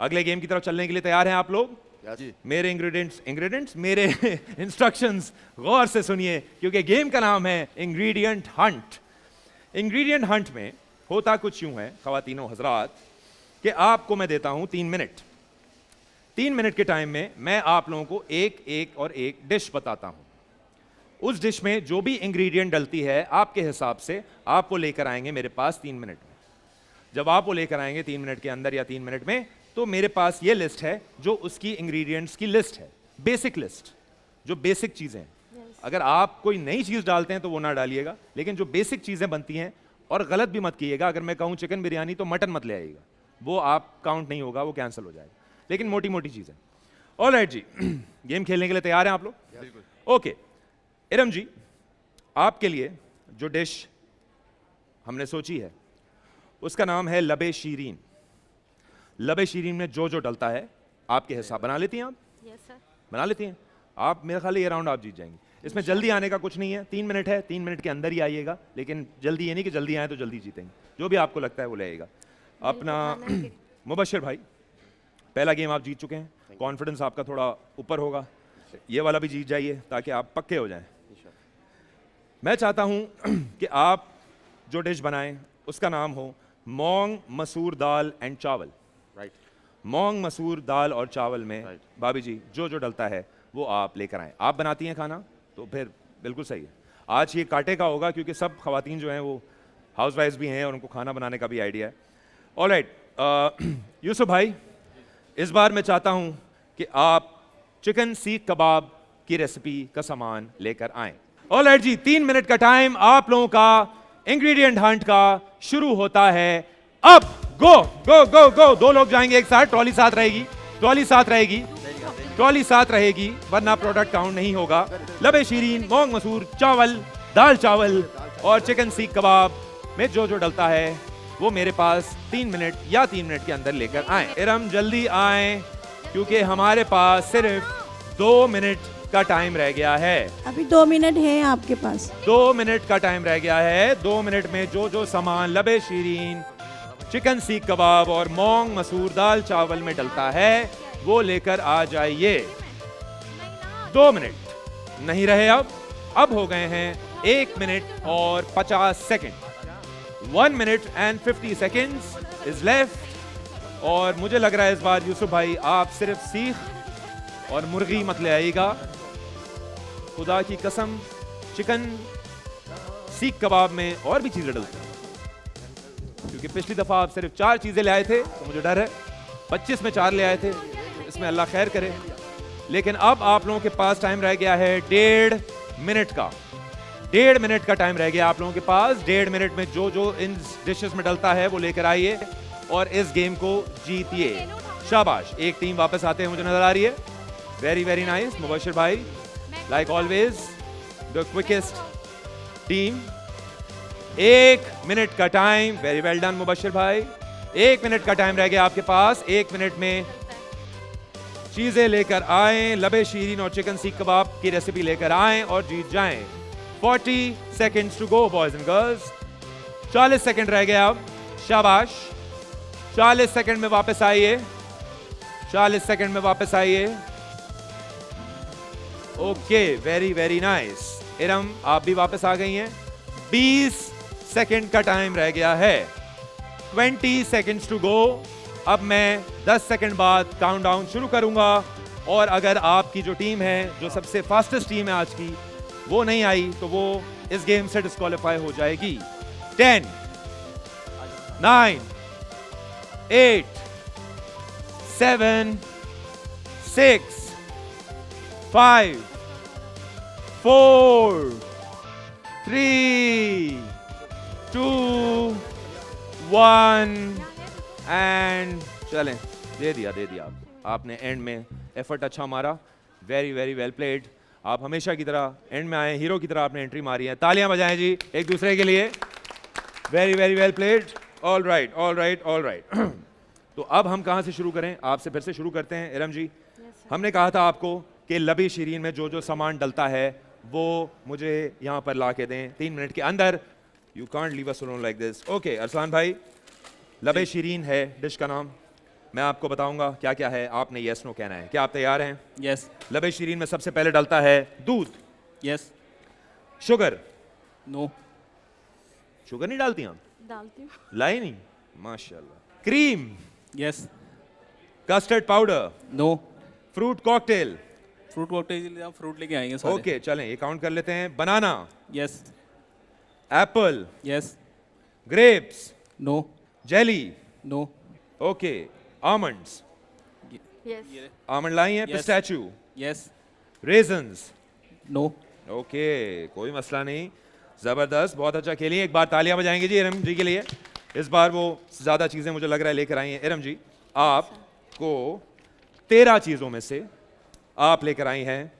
अगले गेम की तरफ चलने के लिए तैयार हैं आप लोग? जी। मेरे इंग्रेडिएंट्स मेरे इंस्ट्रक्शंस गौर से सुनिए, क्योंकि गेम का नाम है इंग्रेडिएंट हंट। इंग्रेडिएंट हंट में होता कुछ यूं है ख्वातीनो हजरात, कि आपको मैं देता हूं 3 मिनट। 3 मिनट के टाइम में मैं आप लोगों को एक डिश बताता हूं। उस डिश में जो भी इंग्रेडिएंट डलती है आपके हिसाब से आप वो लेकर आएंगे मेरे पास 3 मिनट में। जब आप वो लेकर आएंगे 3 मिनट के अंदर या 3 मिनट में, तो मेरे पास ये लिस्ट है जो उसकी इंग्रेडिएंट्स की लिस्ट है, बेसिक लिस्ट, जो बेसिक चीजें हैं। अगर आप कोई नई चीज डालते हैं तो वो ना डालिएगा, लेकिन जो बेसिक चीजें बनती हैं, और गलत भी मत कीजिएगा, अगर मैं कहूं चिकन बिरयानी तो मटन मत ले आइएगा, वो आप काउंट नहीं होगा, वो कैंसिल हो जाएगा, लेकिन मोटी मोटी चीजें। ऑलराइट जी, गेम खेलने के लिए तैयार हैं आप लोग? ओके इरम जी, आपके लिए जो डिश हमने सोची है उसका नाम है लबे शीरीन। लबे शीरीन में जो जो डलता है आपके हिसाब बना लेती हैं आप? Yes sir. बना लेती हैं आप? मेरे ख्याल ये राउंड आप जीत जाएंगी। इसमें जल्दी आने का कुछ नहीं है, 3 मिनट है, 3 मिनट के अंदर ही आइएगा, लेकिन जल्दी ये नहीं कि जल्दी आए तो जल्दी जीतेंगे। जो भी आपको लगता है वो ले आइएगा। अपना मुबशिर भाई, पहला गेम आप जीत चुके हैं, कॉन्फिडेंस आपका थोड़ा ऊपर होगा, ये वाला भी जीत जाइए ताकि आप पक्के हो जाएं। मैं चाहता हूं कि आप जो डिश बनाएं उसका नाम हो मूंग मसूर दाल एंड चावल। राइट। मूंग मसूर दाल और चावल में Right. भाभी जी जो जो डलता है वो आप लेकर आएं। आप बनाती हैं खाना तो फिर बिल्कुल सही है। आज ये कांटे का होगा क्योंकि सब खवातीन जो हैं वो हाउसवाइफ्स भी हैं और उनको खाना बनाने का भी आइडिया है। ऑलराइट यूसुफ भाई, इस बार मैं चाहता हूं कि आप चिकन सीख कबाब की रेसिपी का सामान लेकर आएं। ऑलराइट जी, 3 मिनट का टाइम आप लोगों का इंग्रेडिएंट हंट का शुरू होता है अब। गो गो गो गो, 2 लोग जाएंगे एक साथ, ट्रॉली साथ रहेगी, ट्रॉली साथ रहेगी, ट्रॉली साथ रहेगी, वरना प्रोडक्ट काउंट नहीं होगा। लबे शीरीन, मूंग मसूर, चावल, दाल चावल और चिकन सीख कबाब में जो जो डलता है वो मेरे पास 3 मिनट या 3 मिनट के अंदर लेकर आए। इरम जल्दी आए, क्योंकि हमारे पास सिर्फ 2 मिनट का टाइम रह गया है। अभी 2 मिनट है आपके पास। 2 मिनट का टाइम रह गया है। 2 मिनट में जो जो सामान लबे शीरीन, चिकन सीख कबाब और मूंग मसूर दाल चावल में डलता है वो लेकर आ जाइए। 2 मिनट नहीं रहे अब हो गए हैं 1 मिनट और 50 second. 1 minute and 50 seconds is left. और मुझे लग रहा है इस बार यूसुफ भाई आप सिर्फ सीख और मुर्गी मत ले आइएगा, खुदा की कसम चिकन सीख कबाब में और भी चीजें डलती हैं, क्योंकि पिछली दफा आप सिर्फ 4 चीजें ले आए थे तो मुझे डर है 25 में 4 ले आए थे, इसमें अल्लाह खैर करे। लेकिन अब आप लोगों के पास टाइम रह गया है 1.5 मिनट का। 1.5 मिनट का टाइम रह गया आप लोगों के पास। 1.5 मिनट में जो जो इन डिशेस में डलता है वो लेकर आइए और इस गेम को जीतिए। शाबाश, एक टीम वापस आते हैं मुझे नजर आ रही है। वेरी वेरी नाइस मुबशिर भाई, like always the quickest team. 1 minute का time, very well done Mubashir भाई। 1 मिनट का टाइम रह गया आपके पास। 1 मिनट में चीजें लेकर आएं, लबे शीरीन और चिकन सीख कबाब की रेसिपी लेकर आएं और जीत जाएं। 40 seconds to go boys and girls. 40 second रह गया अब। शाबाश, 40 सेकेंड में वापस आइए, 40 सेकेंड में वापस आइए। Okay, very very nice. Iram आप भी वापस आ गई हैं। 20 सेकेंड का टाइम रह गया है। 20 सेकेंड्स टू गो। अब मैं 10 सेकेंड बाद काउंटडाउन शुरू करूंगा और अगर आपकी जो टीम है, जो सबसे फास्टेस्ट टीम है आज की, वो नहीं आई तो वो इस गेम से डिस्क्वालीफाई हो जाएगी। 10 9 8 7 6 5 4 3 2 1 एंड चलें। दे दिया आपने एंड में एफर्ट अच्छा मारा। Very very well played. आप हमेशा की तरह एंड में आए, हीरो की तरह आपने एंट्री मारी है। तालियां बजाएं जी एक दूसरे के लिए। Very very well played. All right all right all right. तो अब हम कहां से शुरू करें? आपसे फिर से शुरू करते हैं। इरम जी, हमने कहा था आपको कि लबी शीरीन में जो जो सामान डलता है वो मुझे यहाँ पर ला के दें 3 मिनट के अंदर। You can't leave us alone like this. Okay Arsalan भाई, लबे शीरीन है डिश का नाम, मैं आपको बताऊंगा क्या क्या है, आपने यस नो कहना है। क्या आप तैयार हैं? यस लबे शीरीन में सबसे पहले डलता है दूध, यस शुगर। नो शुगर नहीं डालती आप? डालती हूँ। लाई नहीं, माशाल्लाह। Cream, yes custard powder, no fruit cocktail. Fruit cocktail आप फ्रूट लेके आएंगे सारे। ओके चलें, ये काउंट कर लेते हैं। Banana, yes apple, yes grapes, no jelly. No okay, almonds, Yes. Almond लाई हैं, Yes. Pistachio, yes raisins. No okay, कोई मसला नहीं, जबरदस्त, बहुत अच्छा खेली। एक बार तालियां बजाएंगे जी इरम जी के लिए। इस बार वो ज्यादा चीजें मुझे लग रहा है लेकर आई हैं। इरम जी, आपको 13 चीजों में से आप लेकर आई हैं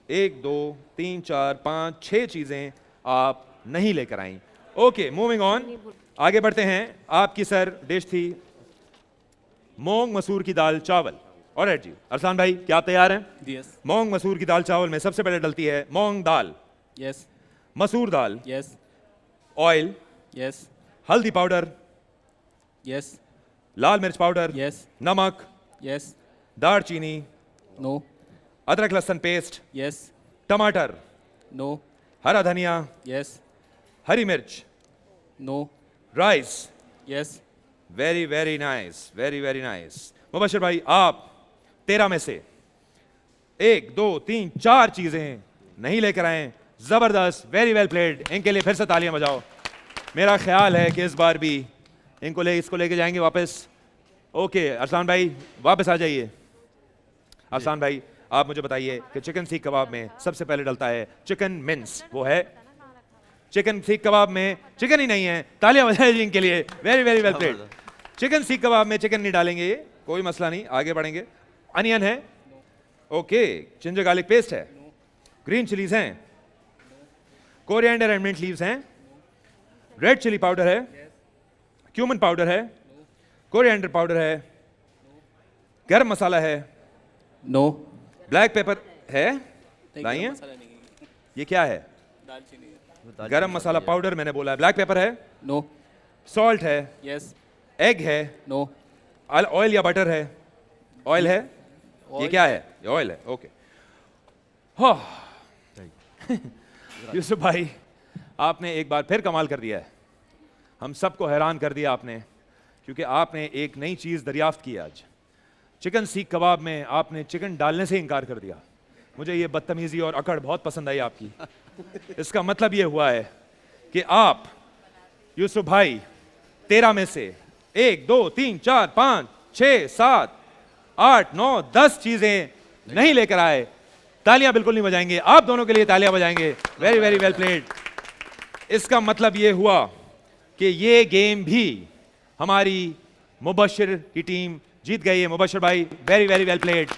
1 2 3 4 5 6 चीजें आप नहीं लेकर आई। ओके, मूविंग ऑन, आगे बढ़ते हैं। आपकी सर डिश थी मूंग मसूर की दाल चावल। ऑलराइट जी, अरसान भाई क्या आप तैयार हैं? यस मूंग मसूर की दाल चावल में सबसे पहले डलती है मूंग दाल, यस मसूर दाल, यस ऑयल, यस हल्दी पाउडर, यस लाल मिर्च पाउडर, यस नमक, यस दालचीनी, नो अदरक लहसुन पेस्ट, यस टमाटर, नो हरा धनिया, यस हरी मिर्च, no rice. Yes very very nice, very very nice. Mubashir भाई, आप 13 में से 1 2 3 4 चीजें नहीं लेकर आए। जबरदस्त, वेरी वेल प्लेड। इनके लिए फिर से तालियां बजाओ। मेरा ख्याल है कि इस बार भी इसको लेके जाएंगे वापस। ओके अरसान भाई, वापस आ जाइए। अरसान भाई, आप मुझे बताइए कि चिकन सीख कबाब में सबसे पहले डलता है चिकन मिंस, वो है चिकन सीख कबाब में चिकन ही नहीं है। तालियां बजाइए जी इनके लिए। Very very well played. Chicken सीख कबाब में चिकन नहीं डालेंगे, ये कोई मसला नहीं, आगे बढ़ेंगे। अनियन है, ओके, जिंजर गार्लिक पेस्ट है, ग्रीन चिलीज हैं, कोरिएंडर एंड मिंट लीव्स हैं, रेड चिली पाउडर है, क्यूमन पाउडर है, कोरिएंडर पाउडर है, गरम मसाला है, नो ब्लैक पेपर है, लाई हैं? मसाला नहीं है, ये क्या है? दालचीनी है, गरम मसाला पाउडर मैंने बोला है। ब्लैक पेपर है, नो सॉल्ट है, यस एग है, नो ऑयल या बटर है, ऑयल है, ये Oil. क्या है? ये ऑयल है, ओके। यूसुफ भाई, आपने एक बार फिर कमाल कर दिया है, हम सबको हैरान कर दिया आपने, क्योंकि आपने एक नई चीज दरियाफ्त की आज। चिकन सीख कबाब में आपने चिकन डालने से इनकार कर दिया। मुझे ये बदतमीजी और अकड़ बहुत पसंद आई आपकी। इसका मतलब ये हुआ है कि आप यूसुफ भाई 13 में से 1 2 3 4 5 6 7 8 9 10 चीजें नहीं लेकर आए। तालियां बिल्कुल नहीं बजाएंगे, आप दोनों के लिए तालियां बजाएंगे। Very very well played. इसका मतलब ये हुआ कि ये गेम भी हमारी मुबशिर की टीम जीत गई है। मुबशिर भाई, वेरी वेरी वेल प्लेड।